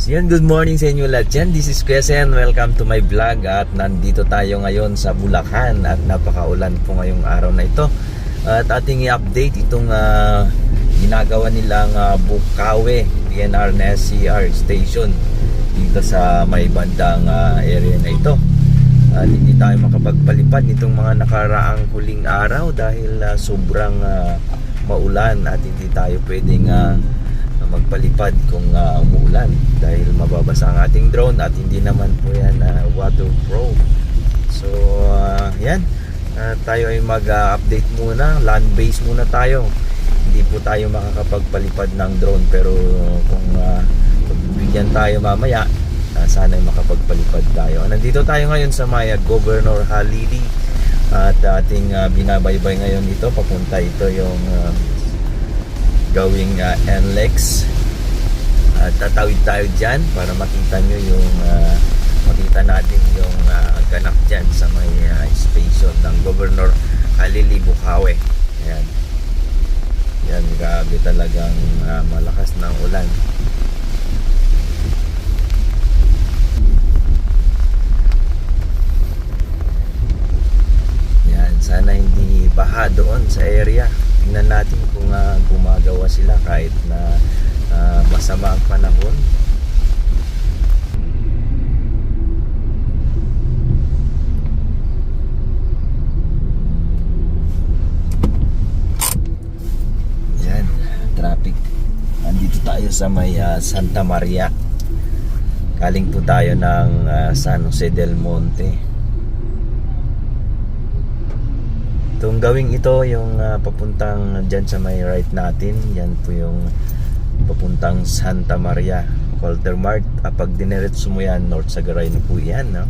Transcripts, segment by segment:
So yan, good morning sa inyo lahat dyan. This is Quezon. Welcome to my vlog. At nandito tayo ngayon sa Bulacan. At napakaulan po ngayong araw na ito. At ating i-update itong ginagawa nilang Bukawe PNR na SCR station dito sa may bandang area na ito. Hindi tayo makapagpalipad nitong mga nakaraang huling araw dahil sobrang maulan at hindi tayo pwedeng magpalipad kung umuulan dahil mababasa ang ating drone at hindi naman po yan waterproof. So yan, tayo ay mag-update muna, land base muna tayo. Hindi po tayo makakapagpalipad ng drone, pero kung pagbibigyan tayo mamaya, sana ay makapagpalipad tayo. Nandito tayo ngayon sa Maya Governor Halili at ating binabaybay ngayon dito. Papunta ito yung gawing NLEX at tatawid tayo dyan para makita nyo yung makita natin yung ganap dyan sa may station ng Governor Halili Bukawe. Ayan, yan, grabe talagang malakas ng ulan. Yan, sana hindi baha doon sa area. Tingnan natin kung gumagawa sila kahit na masama ang panahon. Yan, traffic. Andito tayo sa may Santa Maria. Galing po tayo ng San Jose del Monte. Itong gawing ito yung papuntang dyan sa may right natin. Yan po yung papuntang Santa Maria Walter Mart. Pag diniretso mo yan, North Sagaray na po yan, no?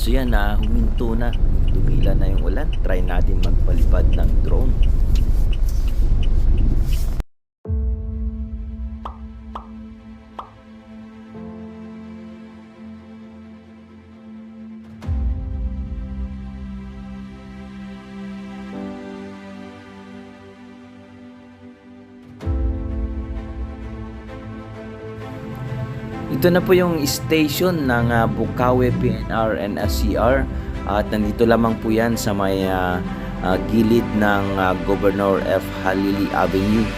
So yan, huminto na, tumila na yung ulan. Try natin magpalipad ng drone. Ito na po yung station ng Bukawe PNR and SCR at nandito lamang po yan sa may gilid ng Governor F. Halili Avenue.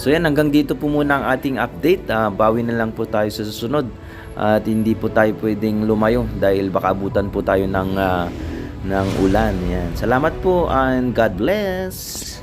So yan, hanggang dito po muna ang ating update. Bawi na lang po tayo sa susunod. At hindi po tayo pwedeng lumayo dahil baka abutan po tayo ng ulan. Yan. Salamat po and God bless.